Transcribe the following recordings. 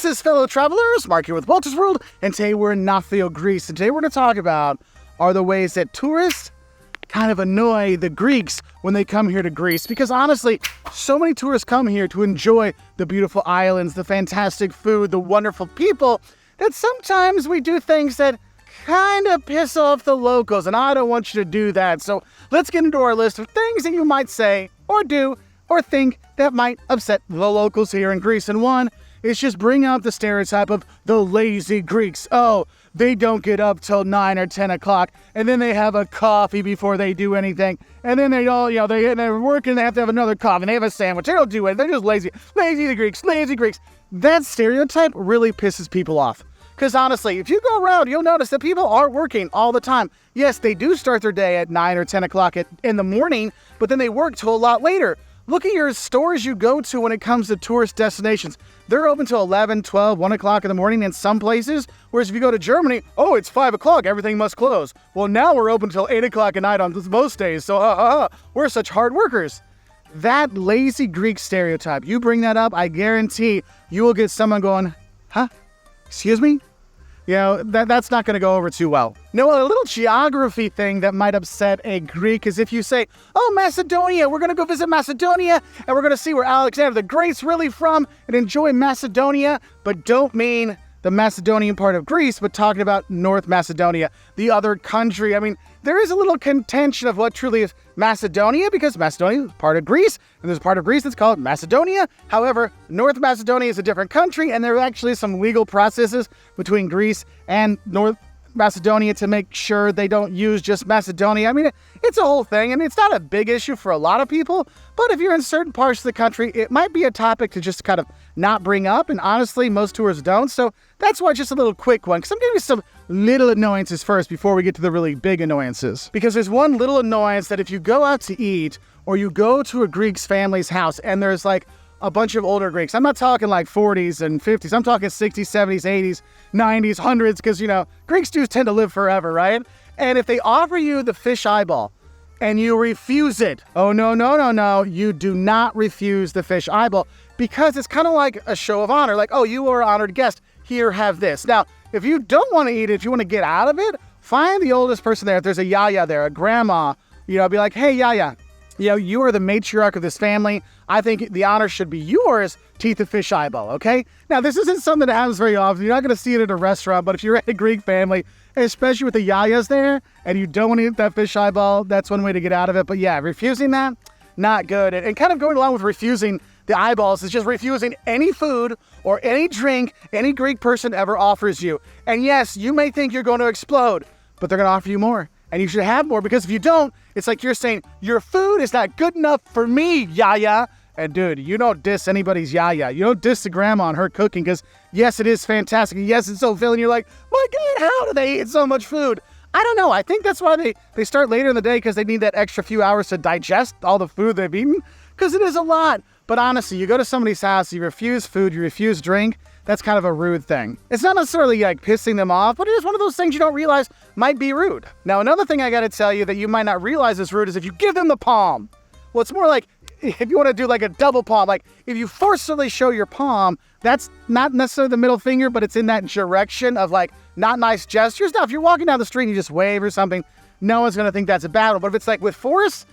Greetings, fellow travelers. Mark here with Wolters World, and today we're in Annoy, Greece. And today we're going to talk about are the ways that tourists kind of annoy the Greeks when they come here to Greece. Because honestly, so many tourists come here to enjoy the beautiful islands, the fantastic food, the wonderful people, that sometimes we do things that kind of piss off the locals, and I don't want you to do that. So let's get into our list of things that you might say or do or think that might upset the locals here in Greece. And one is just bring up the stereotype of the lazy Greeks. Oh, they don't get up till 9 or 10 o'clock, and then they have a coffee before they do anything. And then they're working, they have to have another coffee, and they have a sandwich. They don't do it. They're just lazy. Lazy Greeks, lazy Greeks. That stereotype really pisses people off. Because honestly, if you go around, you'll notice that people are working all the time. Yes, they do start their day at 9 or 10 o'clock in the morning, but then they work till a lot later. Look at your stores you go to when it comes to tourist destinations. They're open till 11, 12, 1 o'clock in the morning in some places. Whereas if you go to Germany, oh, it's 5 o'clock, everything must close. Well, now we're open till 8 o'clock at night on most days, so we're such hard workers. That lazy Greek stereotype, you bring that up, I guarantee you will get someone going, huh? Excuse me? You know, that's not going to go over too well. Now, a little geography thing that might upset a Greek is if you say, oh, Macedonia, we're going to go visit Macedonia, and we're going to see where Alexander the Great's really from, and enjoy Macedonia, but don't mean the Macedonian part of Greece, but talking about North Macedonia, the other country. I mean, there is a little contention of what truly is Macedonia, because Macedonia is part of Greece, and there's a part of Greece that's called Macedonia. However, North Macedonia is a different country, and there are actually some legal processes between Greece and North Macedonia to make sure they don't use just Macedonia. I mean, it's a whole thing, and it's not a big issue for a lot of people, but if you're in certain parts of the country, it might be a topic to just kind of not bring up, and honestly, most tourists don't, so that's why just a little quick one, because I'm giving you some little annoyances first before we get to the really big annoyances. Because there's one little annoyance that if you go out to eat, or you go to a Greek's family's house, and there's like a bunch of older Greeks. I'm not talking like 40s and 50s. I'm talking 60s, 70s, 80s, 90s, 100s, because, you know, Greeks do tend to live forever, right? And if they offer you the fish eyeball and you refuse it, oh, no, you do not refuse the fish eyeball, because it's kind of like a show of honor. Like, oh, you are an honored guest. Here, have this. Now, if you don't want to eat it, if you want to get out of it, find the oldest person there. If there's a yaya there, a grandma, you know, be like, hey, yaya, you know, you are the matriarch of this family. I think the honor should be yours to eat the fish eyeball, okay? Now, this isn't something that happens very often. You're not going to see it at a restaurant, but if you're at a Greek family, especially with the yayas there, and you don't want to eat that fish eyeball, that's one way to get out of it. But yeah, refusing that, not good. And kind of going along with refusing the eyeballs is just refusing any food or any drink any Greek person ever offers you. And yes, you may think you're going to explode, but they're going to offer you more. And you should have more, because if you don't, it's like you're saying, your food is not good enough for me, yaya. And dude, you don't diss anybody's yaya. You don't diss the grandma on her cooking, because yes, it is fantastic. Yes, it's so filling. You're like, my God, how do they eat so much food? I don't know. I think that's why they start later in the day, because they need that extra few hours to digest all the food they've eaten, because it is a lot. But honestly, you go to somebody's house, you refuse food, you refuse drink, that's kind of a rude thing. It's not necessarily like pissing them off, but it is one of those things you don't realize might be rude. Now, another thing I gotta tell you that you might not realize is rude is if you give them the palm. Well, it's more like if you want to do like a double palm, like if you forcibly show your palm, that's not necessarily the middle finger, but it's in that direction of like not nice gestures. Now, if you're walking down the street and you just wave or something, no one's gonna think that's a bad one. But if it's like with force,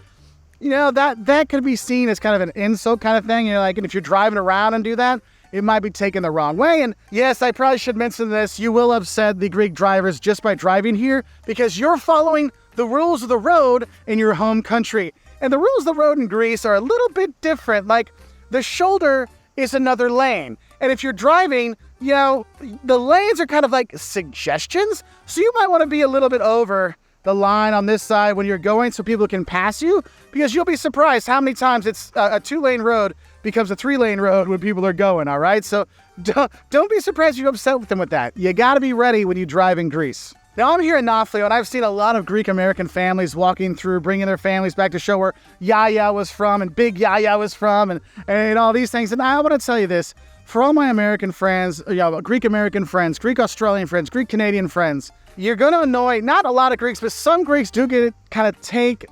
you know, that could be seen as kind of an insult kind of thing. You're like, and if you're driving around and do that, it might be taken the wrong way. And yes, I probably should mention this. You will upset the Greek drivers just by driving here, because you're following the rules of the road in your home country. And the rules of the road in Greece are a little bit different. Like, the shoulder is another lane. And if you're driving, you know, the lanes are kind of like suggestions. So you might want to be a little bit over the line on this side when you're going so people can pass you, because you'll be surprised how many times it's a 2-lane road becomes a 3-lane road when people are going, all right? So don't be surprised if you're upset with them with that. You got to be ready when you drive in Greece. Now, I'm here in Annoy, and I've seen a lot of Greek-American families walking through, bringing their families back to show where Yaya was from and Big Yaya was from and all these things. And I want to tell you this, for all my American friends, you know, Greek-American friends, Greek-Australian friends, Greek-Canadian friends, you're going to annoy not a lot of Greeks, but some Greeks do kind of take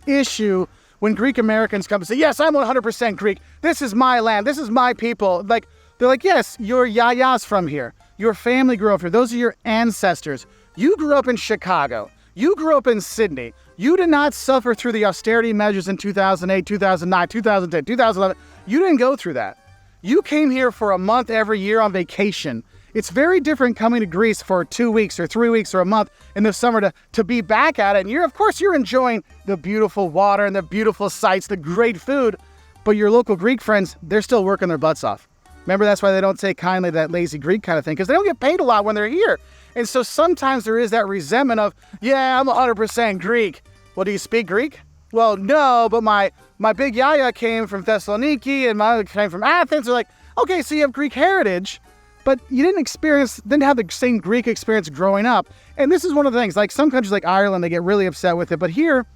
issue when Greek Americans come and say, yes, I'm 100% Greek. This is my land. This is my people. Like, They're like, yes, your yaya's from here. Your family grew up here. Those are your ancestors. You grew up in Chicago. You grew up in Sydney. You did not suffer through the austerity measures in 2008, 2009, 2010, 2011. You didn't go through that. You came here for a month every year on vacation. It's very different coming to Greece for 2 weeks or 3 weeks or a month in the summer to be back at it. And of course, you're enjoying the beautiful water and the beautiful sights, the great food. But your local Greek friends, they're still working their butts off. Remember, that's why they don't take kindly to that lazy Greek kind of thing, because they don't get paid a lot when they're here. And so sometimes there is that resentment of, yeah, I'm 100% Greek. Well, do you speak Greek? Well, no, but my big yaya came from Thessaloniki and my came from Athens. They're like, okay, so you have Greek heritage, but you didn't have the same Greek experience growing up. And this is one of the things, like some countries like Ireland, they get really upset with it. But here,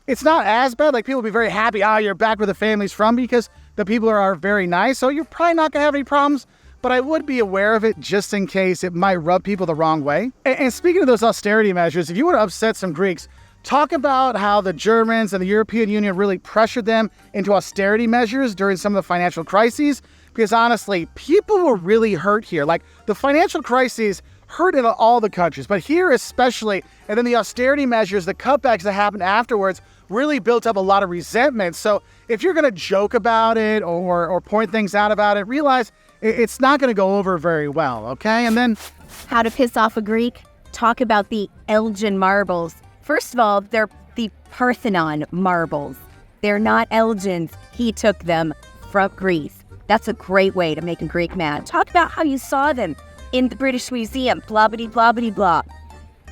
it's not as bad. Like people will be very happy, you're back where the family's from, because the people are very nice. So you're probably not going to have any problems. But I would be aware of it just in case it might rub people the wrong way. And speaking of those austerity measures, if you want to upset some Greeks, talk about how the Germans and the European Union really pressured them into austerity measures during some of the financial crises. Because honestly, people were really hurt here. Like the financial crises hurt in all the countries, but here especially. And then the austerity measures, the cutbacks that happened afterwards really built up a lot of resentment. So if you're going to joke about it or point things out about it, realize it's not going to go over very well, okay? And then how to piss off a Greek? Talk about the Elan Marbles. First of all, they're the Parthenon marbles. They're not Elgin's. He took them from Greece. That's a great way to make a Greek mad. Talk about how you saw them in the British Museum, blah, blah, blah, blah, blah.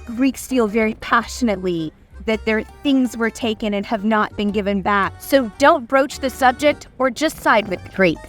Greeks feel very passionately that their things were taken and have not been given back. So don't broach the subject or just side with the Greeks.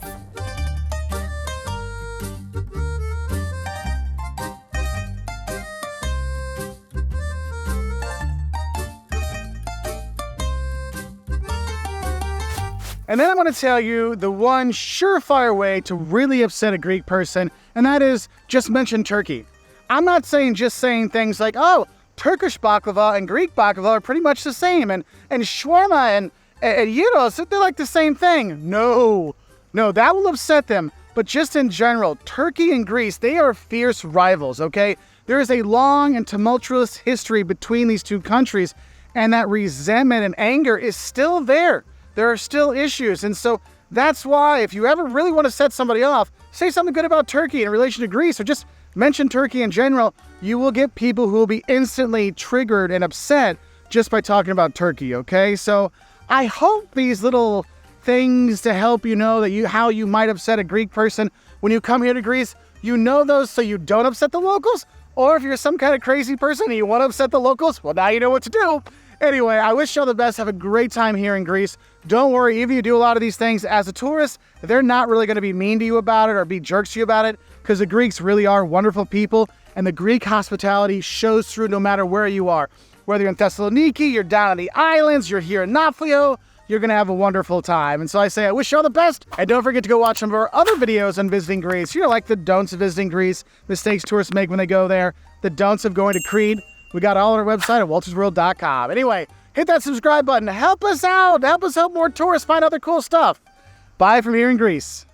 And then I'm going to tell you the one surefire way to really upset a Greek person, and that is just mention Turkey. I'm not saying just saying things like, oh, Turkish baklava and Greek baklava are pretty much the same, and shawarma and gyros, they're like the same thing. No, that will upset them. But just in general, Turkey and Greece, they are fierce rivals, okay? There is a long and tumultuous history between these two countries, and that resentment and anger is still there. There are still issues. And so that's why if you ever really want to set somebody off, say something good about Turkey in relation to Greece, or just mention Turkey in general. You will get people who will be instantly triggered and upset just by talking about Turkey, okay? So I hope these little things to help you know that how you might upset a Greek person when you come here to Greece, you know those so you don't upset the locals. Or if you're some kind of crazy person and you want to upset the locals, well, now you know what to do. Anyway, I wish you all the best. Have a great time here in Greece. Don't worry, even if you do a lot of these things as a tourist, they're not really going to be mean to you about it or be jerks to you about it, because the Greeks really are wonderful people, and the Greek hospitality shows through no matter where you are. Whether you're in Thessaloniki, you're down on the islands, you're here in Nafplio, you're going to have a wonderful time. And so I say I wish you all the best, and don't forget to go watch some of our other videos on visiting Greece. You know, like the don'ts of visiting Greece, mistakes tourists make when they go there, the don'ts of going to Crete. We got all on our website at woltersworld.com. Anyway, hit that subscribe button. Help us out. Help us help more tourists find other cool stuff. Bye from here in Greece.